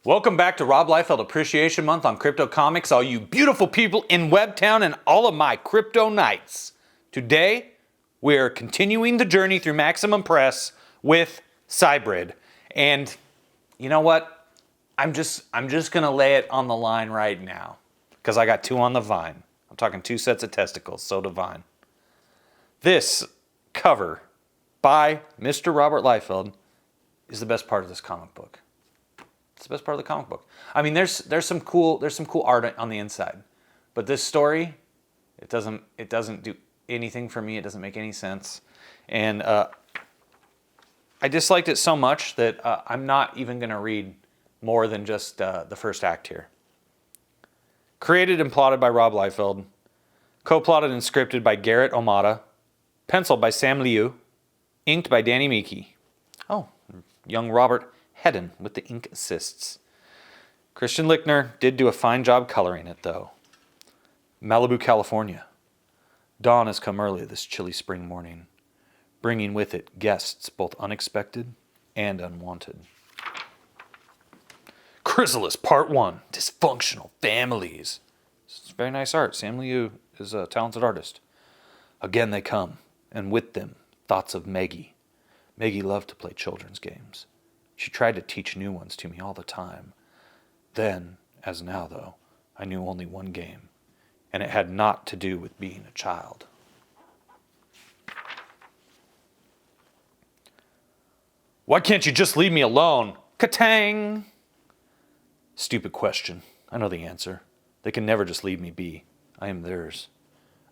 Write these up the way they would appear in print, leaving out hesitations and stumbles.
Welcome back to Rob Liefeld Appreciation Month on Crypto Comics, all you beautiful people in Webtown and all of my crypto knights. Today, we're continuing the journey through Maximum Press with Cybrid. And you know what? I'm just gonna lay it on the line right now, because I got two on the vine. I'm talking two sets of testicles, so divine. This cover by Mr. Robert Liefeld is the best part of this comic book. It's the best part of the comic book. I mean, there's some cool art on the inside, but this story, it doesn't do anything for me. It doesn't make any sense, and I disliked it so much that I'm not even going to read more than just the first act here. Created and plotted by Rob Liefeld, co-plotted and scripted by Garrett Omada, penciled by Sam Liu, inked by Danny Meeke. Oh, young Robert Hedden with the ink assists. Christian Lichtner did do a fine job coloring it, though. Malibu, California. Dawn has come early this chilly spring morning, bringing with it guests both unexpected and unwanted. Chrysalis Part 1, Dysfunctional Families. It's very nice art. Sam Liu is a talented artist. Again they come, and with them, thoughts of Maggie. Maggie loved to play children's games. She tried to teach new ones to me all the time. Then, as now though, I knew only one game, and it had naught to do with being a child. Why can't you just leave me alone? Ka-tang! Stupid question. I know the answer. They can never just leave me be. I am theirs.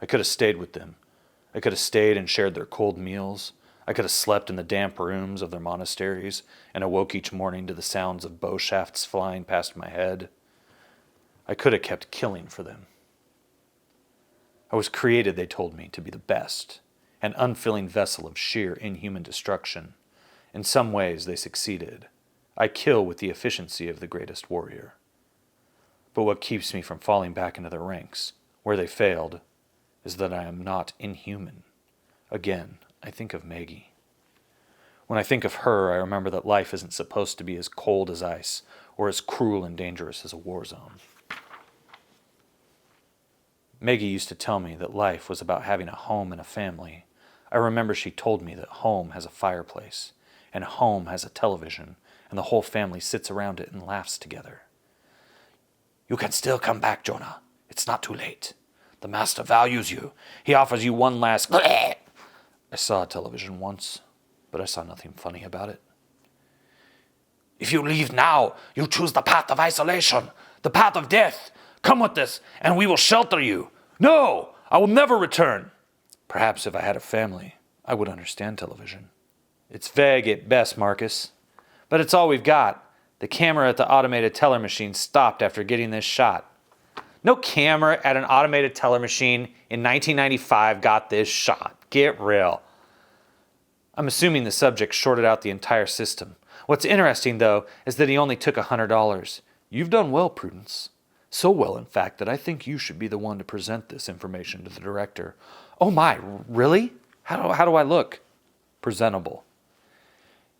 I could have stayed with them. I could have stayed and shared their cold meals. I could have slept in the damp rooms of their monasteries and awoke each morning to the sounds of bow shafts flying past my head. I could have kept killing for them. I was created, they told me, to be the best, an unfilling vessel of sheer inhuman destruction. In some ways, they succeeded. I kill with the efficiency of the greatest warrior. But what keeps me from falling back into their ranks, where they failed, is that I am not inhuman. Again, I think of Maggie. When I think of her, I remember that life isn't supposed to be as cold as ice or as cruel and dangerous as a war zone. Maggie used to tell me that life was about having a home and a family. I remember she told me that home has a fireplace, and home has a television, and the whole family sits around it and laughs together. You can still come back, Jonah. It's not too late. The master values you. He offers you one last... I saw a television once, but I saw nothing funny about it. If you leave now, you choose the path of isolation, the path of death. Come with us, and we will shelter you. No, I will never return. Perhaps if I had a family, I would understand television. It's vague at best, Marcus, but it's all we've got. The camera at the automated teller machine stopped after getting this shot. No camera at an automated teller machine in 1995 got this shot. Get real. I'm assuming the subject shorted out the entire system. What's interesting, though, is that he only took $100. You've done well, Prudence. So well, in fact, that I think you should be the one to present this information to the director. Oh my, really? How do I look? Presentable.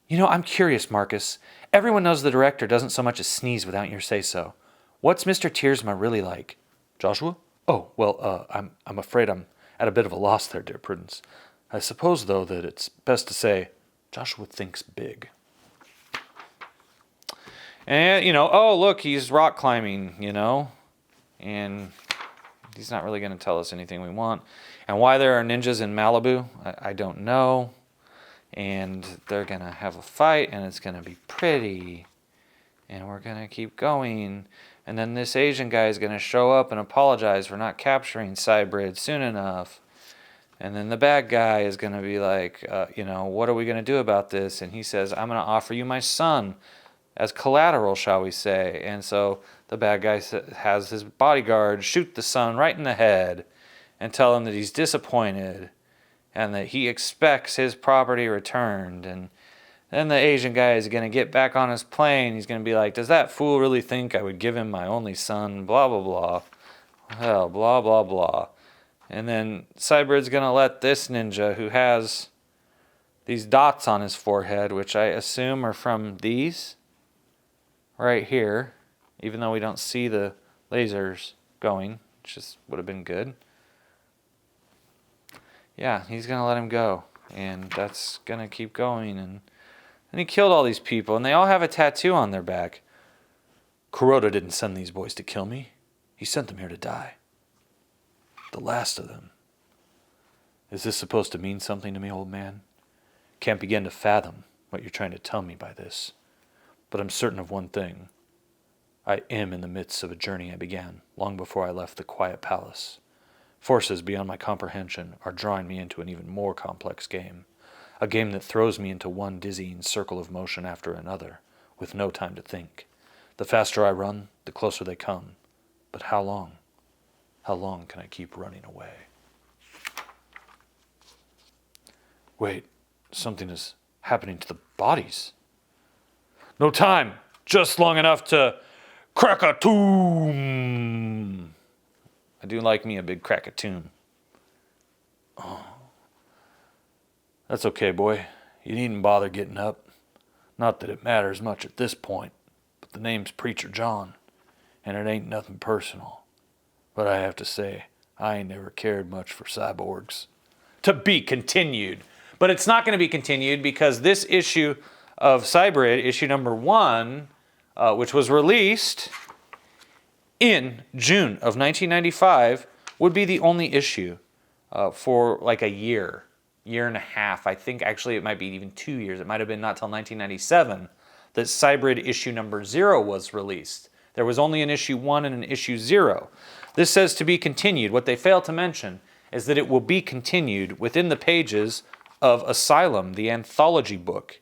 You know, I'm curious, Marcus. Everyone knows the director doesn't so much as sneeze without your say-so. What's Mr. Tiersma really like? Joshua? Oh, well, I'm afraid I'm at a bit of a loss there, dear Prudence. I suppose, though, that it's best to say Joshua thinks big. And, oh, look, he's rock climbing, and he's not really going to tell us anything we want. And why there are ninjas in Malibu, I don't know. And they're going to have a fight, and it's going to be pretty. And we're going to keep going. And then this Asian guy is going to show up and apologize for not capturing Cybrid soon enough. And then the bad guy is going to be like, what are we going to do about this? And he says, I'm going to offer you my son as collateral, shall we say. And so the bad guy has his bodyguard shoot the son right in the head and tell him that he's disappointed and that he expects his property returned. And then the Asian guy is going to get back on his plane. He's going to be like, does that fool really think I would give him my only son? Blah, blah, blah. Hell, blah, blah, blah. And then Cybrid's going to let this ninja, who has these dots on his forehead, which I assume are from these, right here, even though we don't see the lasers going, which just would have been good. Yeah, he's going to let him go, and that's going to keep going, and he killed all these people, and they all have a tattoo on their back. Kuroda didn't send these boys to kill me. He sent them here to die. The last of them. Is this supposed to mean something to me, old man? Can't begin to fathom what you're trying to tell me by this. But I'm certain of one thing. I am in the midst of a journey I began long before I left the quiet palace. Forces beyond my comprehension are drawing me into an even more complex game. A game that throws me into one dizzying circle of motion after another, with no time to think. The faster I run, the closer they come. But how long? How long can I keep running away? Wait, something is happening to the bodies. No time, just long enough to crack a tomb. I do like me a big crack a tomb. Oh. That's okay, boy. You needn't bother getting up. Not that it matters much at this point, but the name's Preacher John, and it ain't nothing personal. But I have to say, I ain't never cared much for cyborgs. To be continued. But it's not going to be continued because this issue of Cybrid, issue number 1, which was released in June of 1995, would be the only issue for like a year and a half. I think actually it might be even 2 years. It might have been not till 1997 that Cybrid issue number 0 was released. There was only an issue 1 and an issue 0. This says to be continued. What they fail to mention is that it will be continued within the pages of Asylum, the anthology book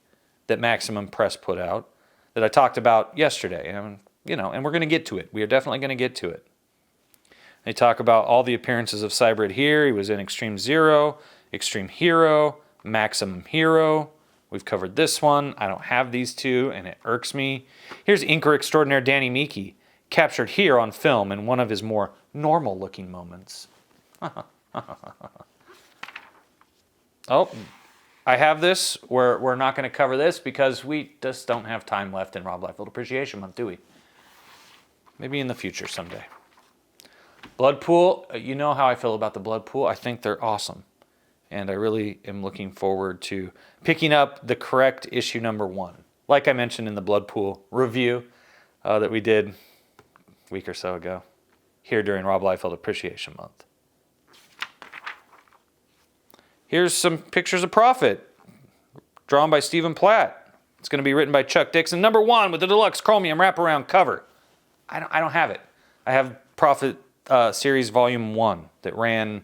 that Maximum Press put out, that I talked about yesterday. And, and we're going to get to it. We are definitely going to get to it. They talk about all the appearances of Cybrid here. He was in Extreme Zero, Extreme Hero, Maximum Hero. We've covered this one. I don't have these two, and it irks me. Here's inker extraordinaire Danny Miki, captured here on film in one of his more normal-looking moments. Oh, I have this. We're not going to cover this because we just don't have time left in Rob Liefeld Appreciation Month, do we? Maybe in the future someday. Blood Pool, you know how I feel about the Blood Pool. I think they're awesome. And I really am looking forward to picking up the correct issue number 1. Like I mentioned in the Blood Pool review that we did a week or so ago here during Rob Liefeld Appreciation Month. Here's some pictures of Prophet, drawn by Stephen Platt. It's going to be written by Chuck Dixon. Number 1 with the deluxe chromium wraparound cover. I don't have it. I have Prophet Series Volume 1 that ran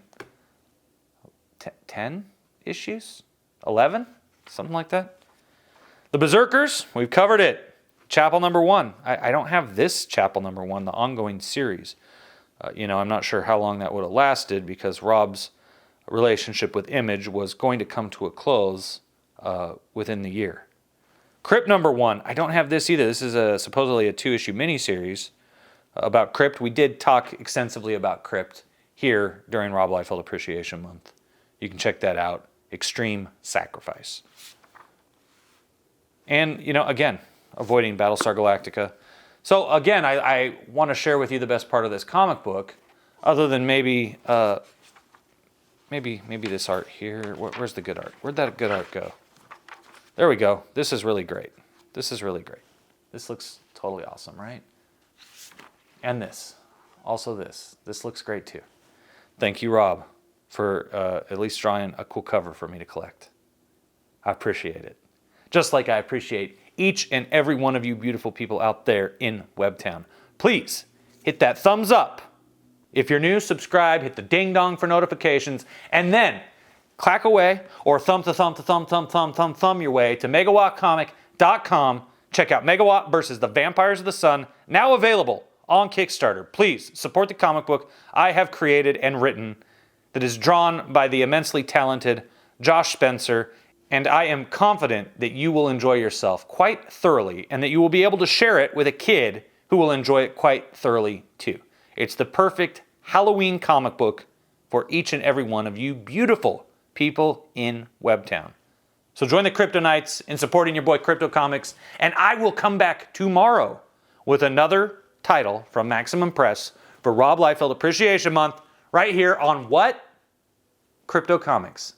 10 issues? 11? Something like that. The Berserkers, we've covered it. Chapel number 1. I don't have this chapel number 1, the ongoing series. I'm not sure how long that would have lasted because Rob's relationship with Image was going to come to a close within the year. Crypt number 1. I don't have this either. This is supposedly a 2-issue miniseries about Crypt. We did talk extensively about Crypt here during Rob Liefeld Appreciation Month. You can check that out. Extreme Sacrifice. And, again, avoiding Battlestar Galactica. So, again, I want to share with you the best part of this comic book, other than maybe this art here. Where's the good art? Where'd that good art go? There we go. This is really great. This is really great. This looks totally awesome, right? And this. Also this. This looks great too. Thank you, Rob, for at least drawing a cool cover for me to collect. I appreciate it. Just like I appreciate each and every one of you beautiful people out there in Webtown. Please hit that thumbs up. If you're new, subscribe, hit the ding dong for notifications, and then clack away or thumb your way to megawattcomic.com. Check out Megawatt versus the Vampires of the Sun, now available on Kickstarter. Please support the comic book I have created and written that is drawn by the immensely talented Josh Spencer, and I am confident that you will enjoy yourself quite thoroughly and that you will be able to share it with a kid who will enjoy it quite thoroughly too. It's the perfect Halloween comic book for each and every one of you beautiful people in Webtown. So join the Kryptonites in supporting your boy Crypto Comics, and I will come back tomorrow with another title from Maximum Press for Rob Liefeld Appreciation Month right here on what? Crypto Comics.